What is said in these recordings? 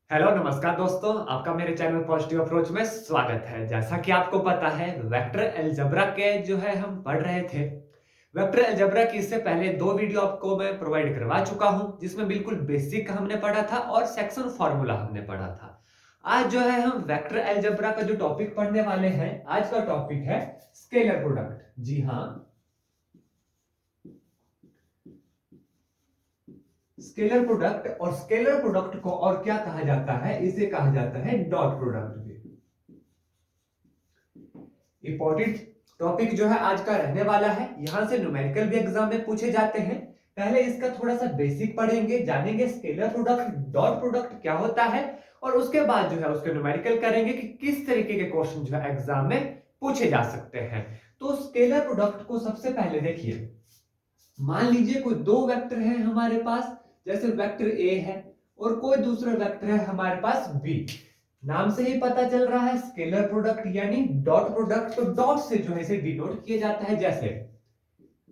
Hello नमस्कार दोस्तों, आपका मेरे चैनल पॉजिटिव अप्रोच में स्वागत है। जैसा कि आपको पता है, वेक्टर अलजेब्रा के जो है हम पढ़ रहे थे। वेक्टर अलजेब्रा की इससे पहले दो वीडियो आपको मैं प्रोवाइड करवा चुका हूं, जिसमें बिल्कुल बेसिक हमने पढ़ा था और सेक्शन फॉर्मूला हमने पढ़ा था। आज जो है हम वेक्टर अलजेब्रा का जो टॉपिक पढ़ने वाले हैं, आज का टॉपिक है स्केलर प्रोडक्ट। जी हाँ, स्केलर प्रोडक्ट। और स्केलर प्रोडक्ट को और क्या कहा जाता है? इसे कहा जाता है डॉट प्रोडक्ट भी। इंपॉर्टेंट टॉपिक जो है आज का रहने वाला है। यहां से न्यूमेरिकल भी एग्जाम में पूछे जाते हैं। पहले इसका थोड़ा सा बेसिक पढ़ेंगे, जानेंगे स्केलर प्रोडक्ट, डॉट प्रोडक्ट क्या होता है, और उसके बाद जो है उसके न्यूमेरिकल करेंगे कि किस तरीके के क्वेश्चन जो है एग्जाम में पूछे जा सकते हैं। तो स्केलर प्रोडक्ट को सबसे पहले देखिए, मान लीजिए कोई दो वेक्टर है हमारे पास, जैसे वेक्टर ए है और कोई दूसरा वेक्टर है हमारे पास बी। नाम से ही पता चल रहा है स्केलर प्रोडक्ट यानी डॉट प्रोडक्ट। तो डॉट से जो है इसे डिनोट किया जाता है, जैसे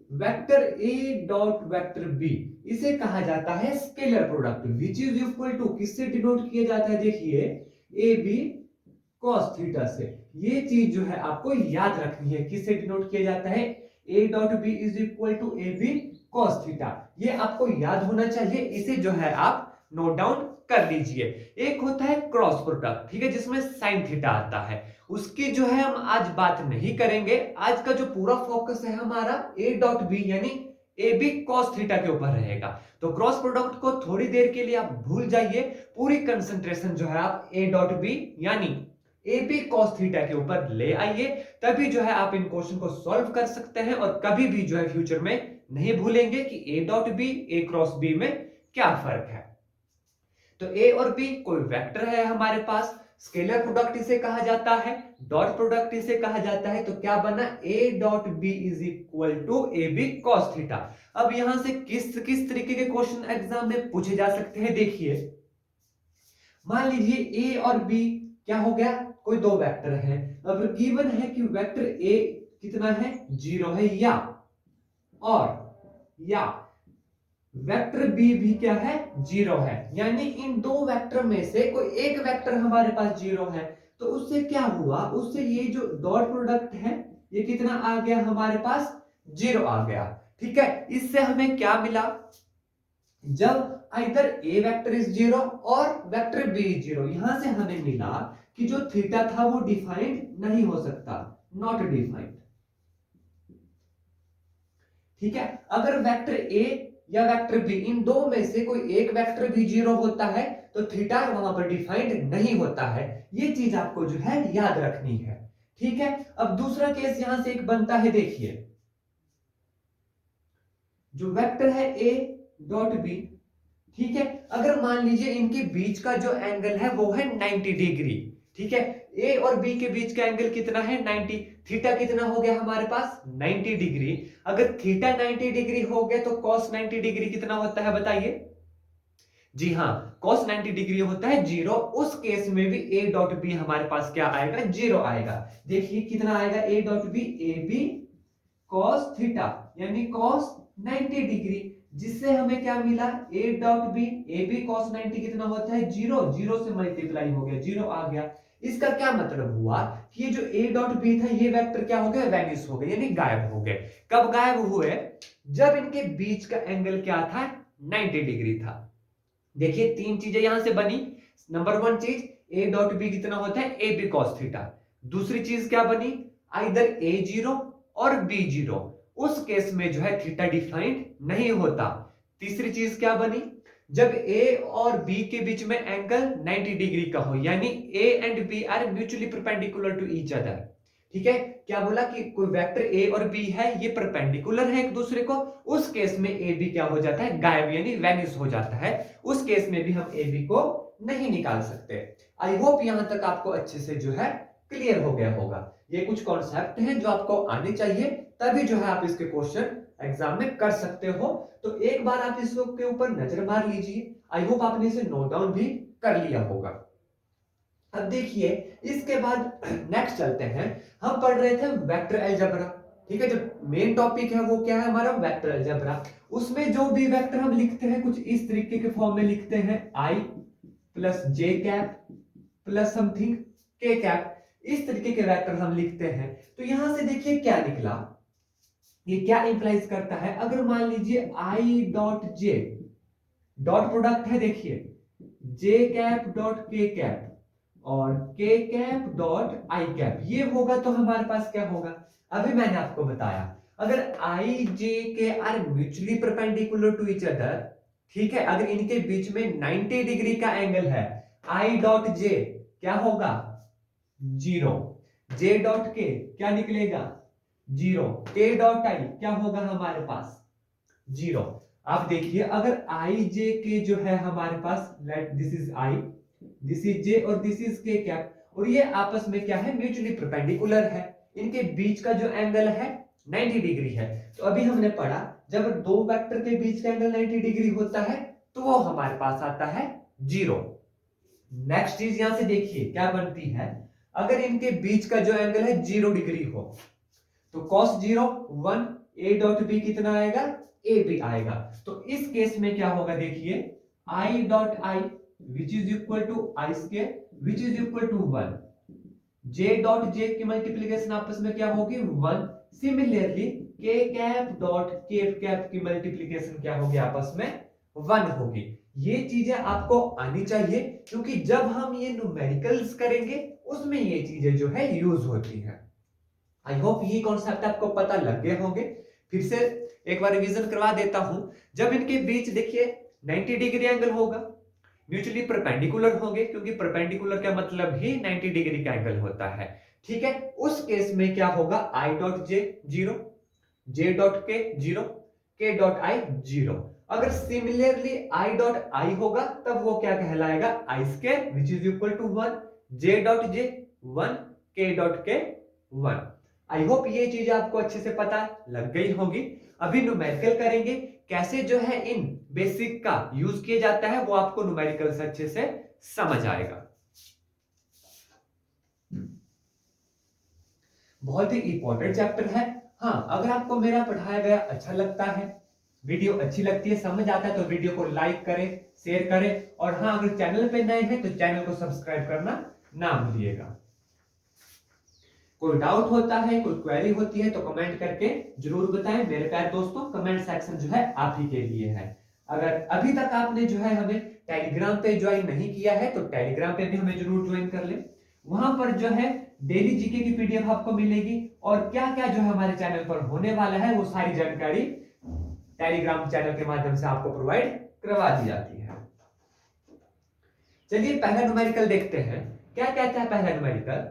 vector A dot vector B, इसे कहा जाता है scalar product. Which is equal to किससे डिनोट किया जाता है? देखिए, ए बी कॉस थीटा से। ये चीज जो है आपको याद रखनी है, किससे डिनोट किया जाता है? A dot B is equal to A B cos theta. ये आपको याद होना चाहिए, इसे जो है आप नोट डाउन कर लीजिए। एक होता है क्रॉस प्रोडक्ट, ठीक है, जिसमें साइन थीटा आता है। उसकी जो है हम आज बात नहीं करेंगे। आज का जो पूरा फोकस है हमारा ए डॉट बी यानी ए बी कॉस थीटा के ऊपर रहेगा। तो क्रॉस प्रोडक्ट को थोड़ी देर के लिए आप भूल जाइए, पूरी कंसंट्रेशन जो है आप ए डॉट बी यानी ए बी कॉस थीटा के ऊपर ले आइए। तभी जो है आप इन क्वेश्चन को सॉल्व कर सकते हैं और कभी भी जो है फ्यूचर में नहीं भूलेंगे कि A dot B A cross B में क्या फर्क है। तो ए और बी कोई वेक्टर है हमारे पास, स्केलर प्रोडक्ट इसे कहा जाता है, डॉट प्रोडक्ट इसे कहा जाता है। तो क्या बना? A dot B is equal to A B cos theta. अब यहां से किस किस तरीके के क्वेश्चन एग्जाम में पूछे जा सकते हैं? देखिए, मान लीजिए ए और बी क्या हो गया, कोई दो वेक्टर है। अब गिवन है कि वेक्टर ए कितना है? 0 है, या वेक्टर बी भी क्या है? 0 है। यानी इन दो वेक्टर में से कोई एक वेक्टर हमारे पास 0 है। तो उससे क्या हुआ? उससे ये जो डॉट प्रोडक्ट है ये कितना आ गया हमारे पास? 0 आ गया। ठीक है, इससे हमें क्या मिला? जब इधर ए वेक्टर इज 0 और वेक्टर बी इज 0, यहां से हमें मिला कि जो थीटा था वो डिफाइंड नहीं हो सकता, नॉट डिफाइंड। ठीक है, अगर वेक्टर ए या वेक्टर बी इन दो में से कोई एक वेक्टर भी 0 होता है तो थीटा वहां पर डिफाइंड नहीं होता है। ये चीज आपको जो है याद रखनी है। ठीक है, अब दूसरा केस यहां से एक बनता है। देखिए, जो वेक्टर है ए डॉट बी, ठीक है, अगर मान लीजिए इनके बीच का जो एंगल है वो है 90 डिग्री। ठीक है, ए और बी के बीच का एंगल कितना है? 90। थीटा कितना हो गया हमारे पास? 90 डिग्री। अगर थीटा 90 डिग्री हो गया तो कॉस 90 डिग्री कितना होता है बताइए? जी हाँ, cos 90 डिग्री होता है 0। उस केस में भी a डॉट बी हमारे पास क्या आएगा? 0 आएगा। देखिए कितना आएगा? a dot B A B cos theta यानी cos 90 डिग्री, जिससे हमें क्या मिला? a dot B A B cos 90 कितना होता है? 0। 0 से मल्टीप्लाई हो गया, 0 आ गया। इसका क्या मतलब हुआ कि ये जो a डॉट बी था ये वेक्टर क्या हो गया? वैनिश हो गए, यानी गायब हो गए। कब गायब हुए? जब इनके बीच का एंगल क्या था? 90 डिग्री था। देखिए तीन चीजें यहां से बनी। नंबर वन चीज, ए डॉट बी कितना होता है? A B cos theta. दूसरी चीज क्या बनी? आइदर ए 0 और बी 0। उस केस में जो है थीटा डिफाइंड नहीं होता। तीसरी चीज क्या बनी? जब ए और बी के बीच में एंगल 90 डिग्री का हो, यानी A and B are mutually perpendicular to each other. ठीक है, क्या बोला कि कोई वेक्टर ए और बी है, ये परपेंडिकुलर है एक दूसरे को। उस केस में ए बी क्या हो जाता है? गायब यानी वैनिश हो जाता है। उस केस में भी हम ए बी को नहीं निकाल सकते। आई होप यहां तक आपको अच्छे से जो है क्लियर हो गया होगा। ये कुछ कॉन्सेप्ट हैं जो आपको आने चाहिए, तभी जो है आप इसके क्वेश्चन एग्जाम में कर सकते हो। तो एक बार आप इसके ऊपर नजर मार लीजिए। आई होप आपने इसे नोट डाउन भी कर लिया होगा। अब देखिए, इसके बाद नेक्स्ट चलते हैं। हम पढ़ रहे थे वेक्टर अलजेब्रा। ठीक है, जो मेन टॉपिक है वो क्या है हमारा? Vector algebra. उसमें जो भी वेक्टर हम लिखते हैं कुछ इस तरीके के फॉर्म में लिखते हैं, आई प्लस जे कैप प्लस समथिंग के कैप, इस तरीके के वेक्टर हम लिखते हैं। तो यहां से देखिए क्या निकला, ये क्या इंप्लाइज करता है, अगर मान लीजिए I dot J dot product है, देखिए जे कैप डॉट के कैप और के कैप डॉट आई कैप, ये होगा तो हमारे पास क्या होगा, अभी मैंने आपको बताया अगर I J K are mutually perpendicular to each other, ठीक है, अगर इनके बीच में 90 डिग्री का एंगल है, आई डॉट जे क्या होगा 0, जे डॉट के क्या निकलेगा 0, के डॉट आई क्या होगा हमारे पास 0। आप देखिए अगर आई जे के जो है हमारे पास, let this is I, this is J और दिस इज के कैप, और ये आपस में क्या है म्यूचुअली परपेंडिकुलर है, इनके बीच का जो एंगल है 90 डिग्री है। तो अभी हमने पढ़ा जब दो वेक्टर के बीच का एंगल 90 डिग्री होता है तो वो हमारे पास आता है 0। नेक्स्ट चीज यहां से देखिए क्या बनती है, अगर इनके बीच का जो एंगल है 0 डिग्री हो तो cos 0 1, a डॉट बी कितना आएगा ए बी आएगा। तो इस केस में क्या होगा देखिए i dot I which is equal to I square which is equal to 1, j dot j की मल्टीप्लीकेशन आपस में क्या होगी 1, similarly k cap dot k cap की मल्टीप्लीकेशन क्या होगी आपस में 1 होगी। ये चीजें आपको आनी चाहिए क्योंकि जब हम ये न्यूमेरिकल्स करेंगे उसमें ये चीजें जो है यूज होती है। आई होप ये कॉन्सेप्ट आपको पता लग गए होंगे। फिर से एक बार रिवीजन करवा देता हूं, जब इनके बीच देखिए 90 डिग्री एंगल होगा, म्यूचुअली परपेंडिकुलर होंगे क्योंकि परपेंडिकुलर का मतलब ही 90 डिग्री का एंगल होता है, ठीक है। उस केस में क्या होगा I dot J 0, J dot के 0, के डॉट आई 0। अगर सिमिलरली आई डॉट आई होगा तब वो क्या कहलाएगा I square which is equal to 1, J dot J 1, K dot के 1। आई होप ये चीज आपको अच्छे से पता लग गई होगी। अभी न्यूमेरिकल करेंगे, कैसे जो है इन बेसिक का यूज किया जाता है वो आपको न्यूमेरिकल से अच्छे से समझ आएगा। बहुत ही इंपॉर्टेंट चैप्टर है। हाँ, अगर आपको मेरा पढ़ाया गया अच्छा लगता है, वीडियो अच्छी लगती है, समझ आता है तो वीडियो को लाइक करें, शेयर करें, और हाँ अगर चैनल पे नए हैं तो चैनल को सब्सक्राइब करना ना भूलिएगा। कोई डाउट होता है, कोई क्वेरी होती है तो कमेंट करके जरूर बताएं मेरे प्यारे दोस्तों। कमेंट सेक्शन जो है आप ही के लिए है। अगर अभी तक आपने जो है हमें टेलीग्राम पे ज्वाइन नहीं किया है तो टेलीग्राम पे भी हमें जरूर ज्वाइन कर ले। वहां पर जो है डेली जीके की पीडीएफ आपको मिलेगी और क्या क्या जो है हमारे चैनल पर होने वाला है वो सारी जानकारी टेलीग्राम चैनल के माध्यम से आपको प्रोवाइड करवा दी जाती है। चलिए पहला न्यूमेरिकल देखते हैं। क्या कहता है पहला numerical,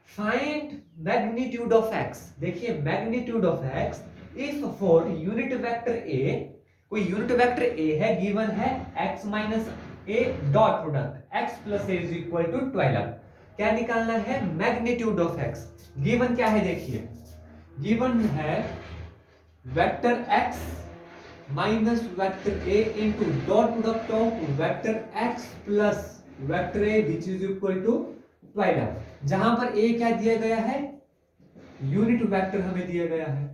find magnitude of x। देखिए magnitude of x if for unit vector a, कोई यूनिट वेक्टर a है, गिवन है x minus a dot product x plus a is equal to 12। क्या निकालना है मैग्नीट्यूड ऑफ x। गिवन क्या है देखिए, गिवन है vector x minus vector a into dot product of vector x plus vector a which is equal to 12, जहां पर a क्या दिया गया है यूनिट वेक्टर हमें दिया गया है।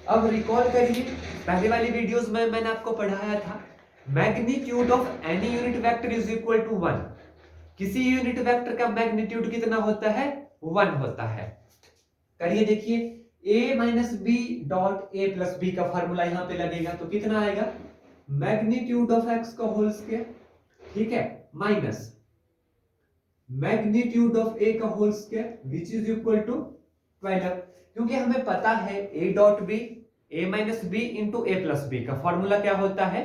अब रिकॉल करिए पहले वाली वीडियोस में मैंने आपको पढ़ाया था magnitude of any unit vector is equal to 1। किसी यूनिट वेक्टर का मैग्नीट्यूड कितना होता है 1 होता है। करिए देखिए a minus B dot A plus B का फॉर्मूला यहां पे लगेगा तो कितना आएगा मैग्नीट्यूड ऑफ x का होल स्क्वायर, ठीक है, माइनस मैग्नीट्यूड ऑफ a का whole square which is equal to 12। क्योंकि हमें पता है a dot B a minus B into A plus B का फॉर्मूला क्या होता है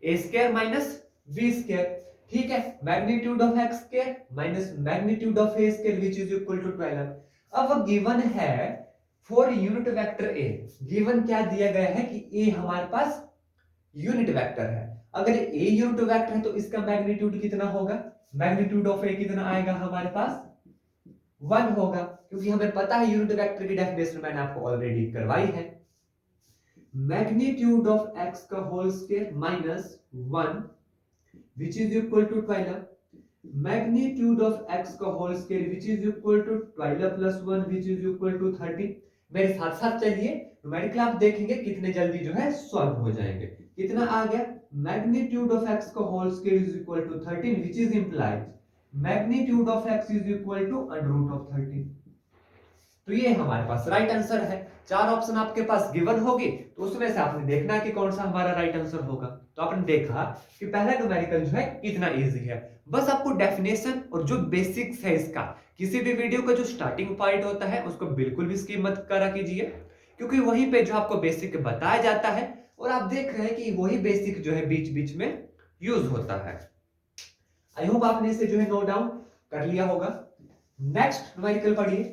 a square minus B square, ठीक है। Magnitude of x square minus magnitude of a square which is equal to 12। अब गिवन है for unit vector a, given क्या दिया गया है कि a हमारे पास यूनिट वेक्टर है। अगर a यूनिट वेक्टर है तो इसका मैग्नीट्यूड कितना होगा, मैग्नीट्यूड ऑफ a कितना आएगा हमारे पास 1 होगा, क्योंकि हमें पता है यूनिट वेक्टर की डेफिनेशन मैंने आपको ऑलरेडी करवाई है। मैग्नीट्यूड ऑफ x का whole square minus 1 which is equal to 12, magnitude of x का whole square which is equal to 12 plus 1 which is equal to 30। मेरे साथ साथ चलिए न्यूमेरिकल आप देखेंगे कितने जल्दी जो है सॉल्व हो जाएंगे। कितना आ गया magnitude of x का whole square is equal to 13 which is implies magnitude of x is equal to under root of 13। तो ये हमारे पास राइट आंसर है। चार ऑप्शन आपके पास गिवन होगी तो उसमें से आपने देखना है कि कौन सा हमारा राइट आंसर होगा। तो आपने देखा कि पहला न्यूमेरिकल जो है कितना इजी है। बस आपको डेफिनेशन और जो बेसिक्स है इसका, किसी भी वीडियो का जो स्टार्टिंग पॉइंट होता है उसको बिल्कुल भी स्किप मत करा कीजिए, क्योंकि वहीं पे जो आपको बेसिक बताया जाता है और आप देख रहे हैं कि वही बेसिक जो है बीच बीच में यूज होता है। आई होप आपने इसे जो है नोट डाउन कर लिया होगा। नेक्स्ट न्यूमेरिकल पढ़िए।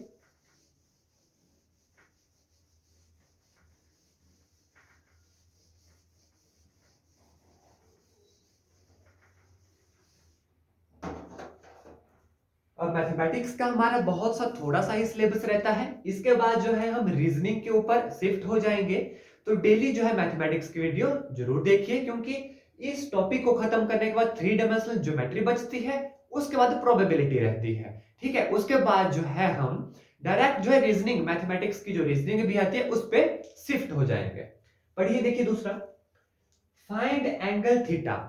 अब मैथमेटिक्स का हमारा बहुत सा थोड़ा सा ही सिलेबस रहता है, इसके बाद जो है हम रीजनिंग के ऊपर शिफ्ट हो जाएंगे। तो डेली जो है मैथमेटिक्स की वीडियो जरूर देखिए, क्योंकि इस टॉपिक को खत्म करने के बाद 3 डायमेंशनल ज्योमेट्री बचती है, उसके बाद प्रोबेबिलिटी रहती है। ठीक है, उसके बाद जो है हम डायरेक्ट जो है रीजनिंग, मैथमेटिक्स की जो रीजनिंग भी आती है उस पे शिफ्ट हो जाएंगे। पढ़िए, देखिए दूसरा, find angle theta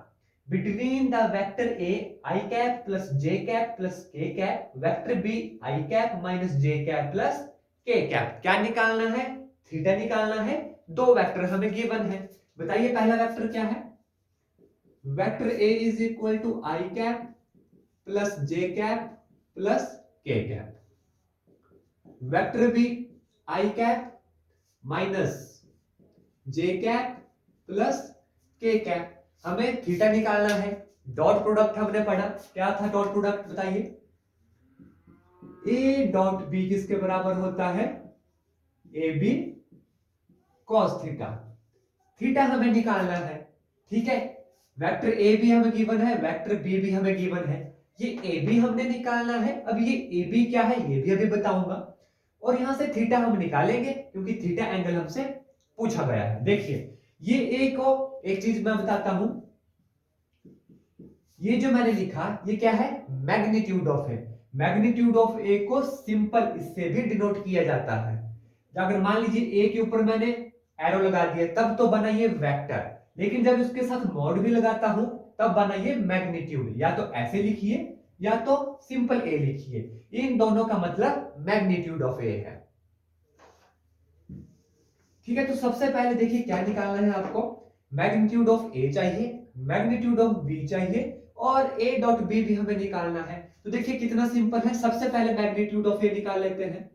between the vector A I cap plus J cap plus K cap, vector B I cap minus J cap plus K cap। क्या निकालना है? थीटा निकालना है। दो वेक्टर हमें गिवन है। बताइए पहला वेक्टर क्या है? Vector A is equal to I cap plus J cap plus K cap। Vector B I cap minus J cap plus K cap। हमें थीटा निकालना है। डॉट प्रोडक्ट हमने पढ़ा, क्या था डॉट प्रोडक्ट बताइए? ए डॉट बी किसके बराबर होता है? A B cos theta. Theta हमें निकालना है। ठीक है, वेक्टर ए बी हमें गिवन है, वेक्टर बी भी हमें गिवन है। ये ए बी हमने निकालना है। अब ये ए बी क्या है ये भी अभी बताऊंगा, और यहां से थीटा हम निकालेंगे क्योंकि थीटा एंगल हमसे पूछा गया है। देखिए, ये ए को एक चीज मैं बताता हूं, ये जो मैंने लिखा ये क्या है? मैग्नीट्यूड ऑफ है। मैग्नीट्यूड ऑफ ए को सिंपल इससे भी डिनोट किया जाता है। अगर मान लीजिए ए के ऊपर मैंने एरो लगा दिया तब तो बना ये वेक्टर, लेकिन जब इसके साथ मॉड भी लगाता हूं तब बना ये मैग्नीट्यूड। या तो ऐसे लिखिए या तो सिंपल ए लिखिए, इन दोनों का मतलब मैग्नीट्यूड ऑफ ए है। ठीक है, तो सबसे पहले देखिए क्या निकालना है आपको? मैग्नीट्यूड ऑफ ए चाहिए, मैग्नीट्यूड ऑफ बी चाहिए, और ए डॉट बी भी हमें निकालना है। तो देखिए कितना सिंपल है। सबसे पहले मैग्नीट्यूड ऑफ ए निकाल लेते हैं।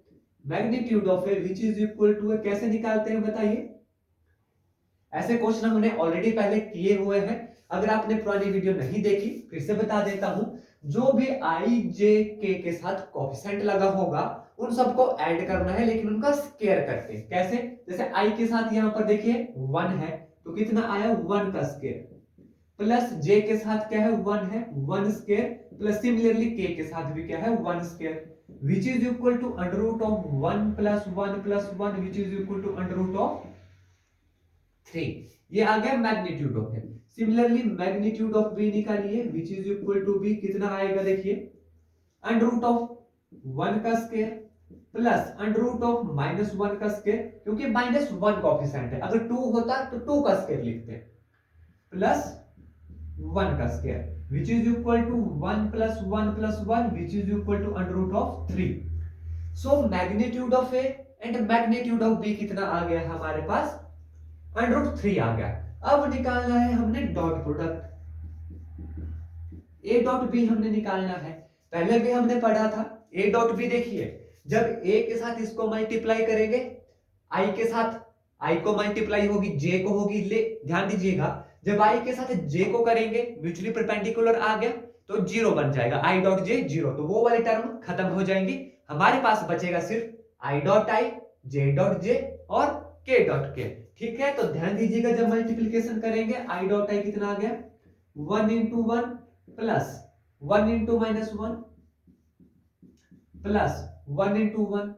Magnitude of A which is equal to, कैसे निकालते हैं बताइए? ऐसे क्वेश्चन हमने ऑलरेडी पहले किए हुए हैं। अगर आपने पुरानी वीडियो नहीं देखी फिर से बता देता हूं। जो भी आई जे के साथ कोएफिशिएंट लगा होगा उन सबको ऐड करना है, लेकिन उनका स्क्वायर करके। कैसे? जैसे आई के साथ यहां पर देखिए 1 है तो कितना आया? 1 का स्क्वायर, प्लस जे के साथ क्या है? 1 है, 1 स्क्वायर, प्लस सिमिलरली के के साथ भी क्या है? 1 square, which is equal to under root of 1 plus 1 plus 1 which is equal to under root of 3। ये आ गया magnitude of A. Similarly magnitude of B निकालिए, which is equal to B कितना आएगा? देखिए अंडर रूट ऑफ 1 का square plus under root of minus 1 का square, क्योंकि माइनस 1 कोएफिशिएंट है। अगर 2 होता तो 2 का स्क्वायर लिखते, प्लस 1 का square which is equal to 1 plus 1 plus 1 which is equal to under root of 3। so magnitude of A and magnitude of B कितना आ गया हमारे पास? under root 3 आ गया। अब निकालना है हमने dot product, A dot B हमने निकालना है। पहले भी हमने पढ़ा था A डॉट B। देखिए जब A के साथ इसको मल्टीप्लाई करेंगे, I के साथ I को मल्टीप्लाई होगी, J को होगी, ले ध्यान दीजिएगा जब I के साथ J को करेंगे म्यूचुअली परपेंडिकुलर आ गया तो जीरो बन जाएगा, I डॉट J जीरो, तो वो वाली टर्म खत्म हो जाएंगी। हमारे पास बचेगा सिर्फ I dot I, J dot J और K डॉट K। ठीक है, तो ध्यान दीजिएगा जब मल्टीप्लिकेशन करेंगे I डॉट I कितना आ गया? 1 into 1 plus 1 into minus 1 plus 1 into 1।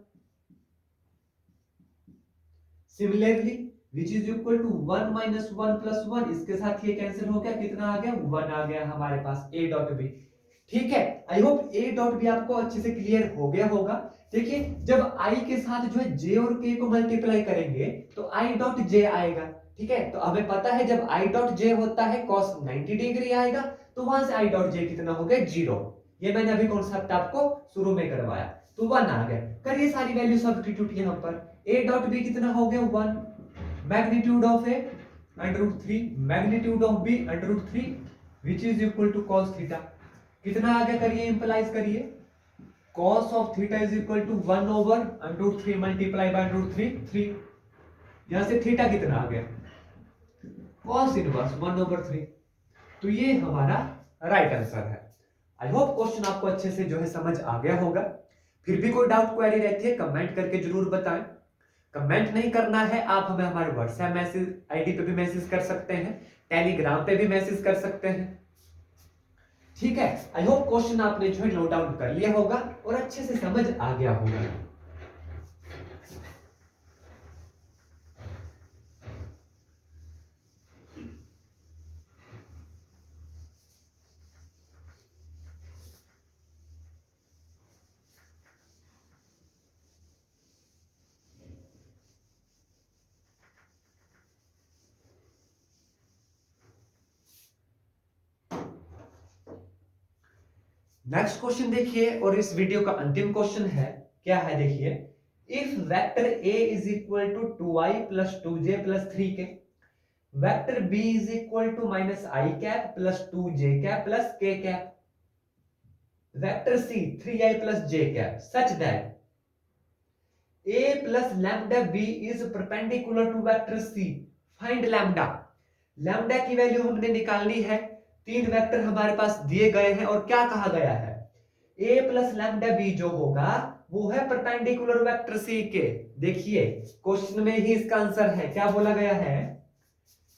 Similarly which is equal to 1 minus 1 plus 1, इसके साथ ये कैंसिल हो गया, कितना आ गया? 1 आ गया हमारे पास A डॉट B। ठीक है, I hope A dot B आपको अच्छे से क्लियर हो गया होगा। देखिए जब I के साथ जो है J और K को मल्टीप्लाई करेंगे तो I डॉट J आएगा। ठीक है, तो हमें पता है जब आई डॉट जे होता है cos 90 डिग्री आएगा, तो वहां से आई डॉट जे कितना हो गया 0। ये मैंने अभी कॉन्सेप्ट आपको शुरू में करवाया, तो 1 आ गया। करिए सारी वैल्यू सब्स्टिट्यूट यहाँ पर, a डॉट बी कितना हो गया 1, magnitude of a √3, magnitude of b √3 which is equal to cos theta, कितना आ गया करिए इंप्लाइज करिए, cos of theta is equal to 1 over √3 multiply by √3 3, यहां से थीटा कितना आ गया cos इनवर्स 1 ओवर 3। तो ये हमारा राइट आंसर है। आई होप क्वेश्चन आपको अच्छे से जो है समझ आ गया होगा। फिर भी कोई डाउट क्वेरी रहती है कमेंट करके जरूर बताएं। कमेंट नहीं करना है, आप हमें हमारे व्हाट्सएप मैसेज आईडी पे भी मैसेज कर सकते हैं, टेलीग्राम पे भी मैसेज कर सकते हैं। ठीक है, आई होप क्वेश्चन आपने जो है नोट डाउन कर लिया होगा और अच्छे से समझ आ गया होगा। नेक्स्ट क्वेश्चन देखिए, और इस वीडियो का अंतिम क्वेश्चन है, क्या है देखिए, if vector a is equal to 2i plus 2j plus 3k, vector b is equal to minus I cap plus 2j cap plus k cap, vector c 3i plus j cap such that a plus lambda b is perpendicular to vector c, find lambda. Lambda की value हमने निकालनी है, तीन vector हमारे पास दिए गए हैं और क्या कहा गया है, a प्लस लैम्डा b जो होगा वो है परपेंडिकुलर वेक्टर c के। देखिए क्वेश्चन में ही इसका आंसर है, क्या बोला गया है,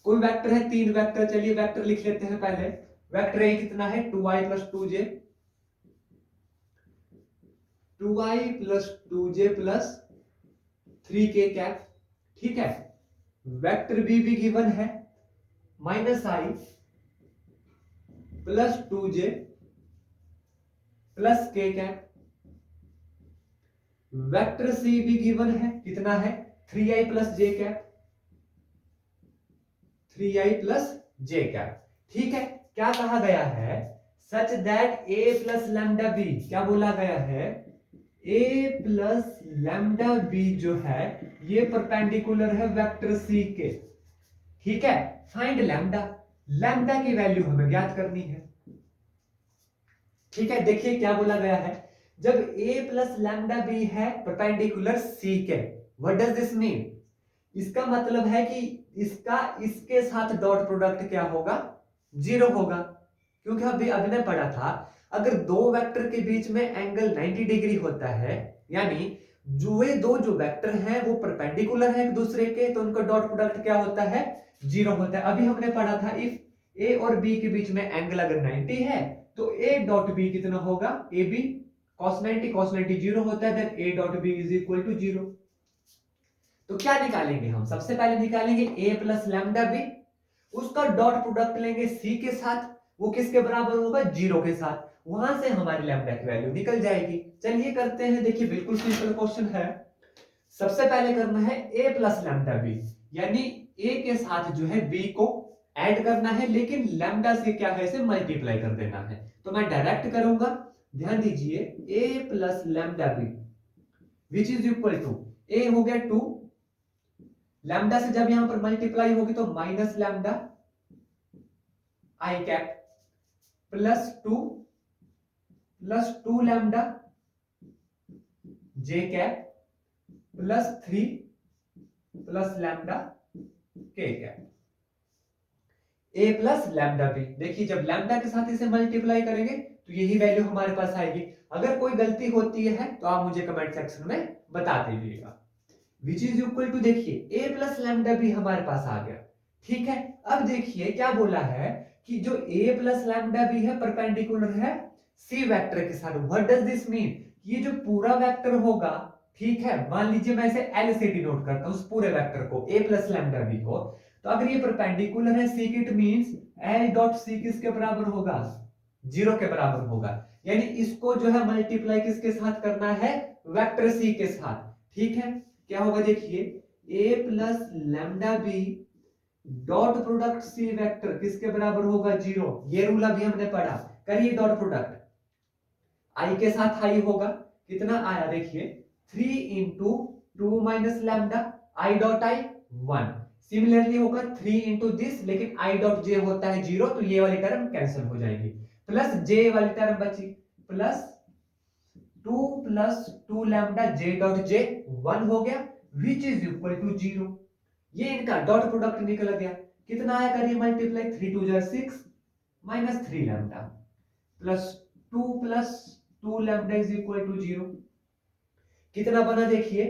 कोई वेक्टर है, तीन वेक्टर, चलिए वेक्टर लिख लेते हैं पहले। वेक्टर a कितना है 2i plus 2j, 2i plus 2j plus 3k cap, ठीक है। वेक्टर b भी गिवन है minus I plus 2j plus k cap, vector c भी गिवन है, कितना है 3i plus j cap, 3i plus j cap, ठीक है। क्या कहा गया है, such that a plus lambda b, क्या बोला गया है, a प्लस लैम्डा b जो है ये परपेंडिकुलर है वेक्टर c के, ठीक है। फाइंड लैम्डा, लैम्डा की वैल्यू हमें ज्ञात करनी है, ठीक है। देखिए क्या बोला गया है, जब a प्लस लैम्डा b है परपेंडिकुलर c के, व्हाट डज दिस मीन, इसका मतलब है कि इसका इसके साथ डॉट प्रोडक्ट क्या होगा 0 होगा, क्योंकि अभी अभी ने पढ़ा था अगर दो वेक्टर के बीच में एंगल 90 डिग्री होता है, यानी जो जो वेक्टर हैं वो परपेंडिकुलर है एक दूसरे के, तो उनका डॉट प्रोडक्ट क्या होता है 0 होता है। अभी हमने पढ़ा था इफ a और b के बीच में एंगल अगर 90 है तो a डॉट b कितना होगा, ए बी cos 90 0 होता है, then a dot b is equal to 0। तो क्या निकालेंगे हम, सबसे पहले निकालेंगे a प्लस लैम्डा b, उसका डॉट प्रोडक्ट लेंगे c के साथ, वो किसके बराबर होगा 0 के साथ, वहां से हमारी लैम्डा की वैल्यू निकल जाएगी। चलिए करते हैं, देखिए बिल्कुल सिंपल क्वेश्चन है। सबसे पहले करना है a प्लस लैम्डा b, यानी a के साथ जो है b को ऐड करना है, लेकिन लैम्डा से क्या है इसे मल्टीप्लाई कर देना है, तो मैं डायरेक्ट करूंगा। ध्यान दीजिए a plus lambda b which is equal to, a हो गया 2, लैम्डा से जब यहां पर मल्टीप्लाई होगी तो minus lambda I cap plus 2 lambda J cap plus 3 plus lambda K cap, a plus lambda B. देखिए जब लैम्डा के साथ इसे मल्टीप्लाई करेंगे तो यही वैल्यू हमारे पास आएगी। अगर कोई गलती होती है तो आप मुझे कमेंट सेक्शन में बता दीजिएगा। विच इज इक्वल टू, देखिए a प्लस लैम्डा बी हमारे पास आ गया, ठीक है। अब देखिए क्या बोला है कि जो a प्लस लैम्डा बी है परपेंडिकुलर है c वेक्टर के साथ। व्हाट डज दिस मीन, ये जो पूरा वेक्टर होगा, ठीक है, मान लीजिए मैं इसे L से डिनोट करता हूं उस पूरे वेक्टर को a प्लस लैम्डा बी को, तो अगर ये परपेंडिकुलर है c, it means L dot c किसके बराबर होगा 0 के बराबर होगा, यानी इसको जो है मल्टीप्लाई किसके साथ करना है वेक्टर c के साथ, ठीक है। क्या होगा देखिए a plus lambda B dot product C vector किसके बराबर होगा 0। ये रूल अभी हमने पढ़ा। करिए डॉट प्रोडक्ट, आई के साथ आई होगा, कितना आया देखिए 3 into 2 minus lambda I dot I 1। Similarly होगा 3 इंटू दिस, लेकिन आई डॉट जे होता है 0, तो ये वाली टर्म कैंसिल हो जाएगी, प्लस जे वाली टर्म बची, प्लस 2 प्लस 2 लैम्डा जे डॉट जे 1 हो गया, विच इज इक्वल टू 0। ये इनका डॉट प्रोडक्ट निकल गया, कितना आया करिए मल्टीप्लाई 3 2 जा 6 minus 3 lambda plus 2 lambda is equal to 0। कितना बना देखिए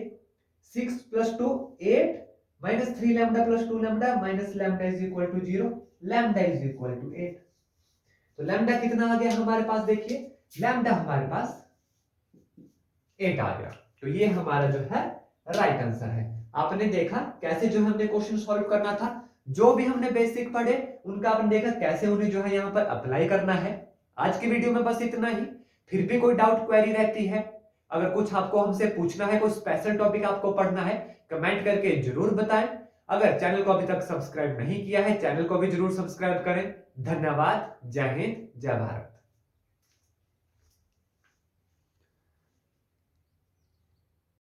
6 plus 2 8 minus 3 lambda plus 2 lambda minus lambda is equal to 0, lambda is equal to 8। तो लैम्डा कितना आ गया हमारे पास देखिए, लैम्डा हमारे पास 8 आ गया। तो ये हमारा जो है राइट आंसर है। आपने देखा कैसे जो हमने क्वेश्चन सॉल्व करना था, जो भी हमने बेसिक पढ़े उनका आपने देखा कैसे उन्हें जो है यहाँ पर अप्लाई करना है। आज की वीडियो में बस इतना ही। फिर भी कोई डाउट क्वेरी रहती है, अगर कुछ आपको हमसे पूछना है, कोई स्पेशल टॉपिक आपको पढ़ना है, कमेंट करके जरूर बताएं। अगर चैनल को अभी तक सब्सक्राइब नहीं किया है, चैनल को भी जरूर सब्सक्राइब करें। धन्यवाद। जय हिंद, जय भारत।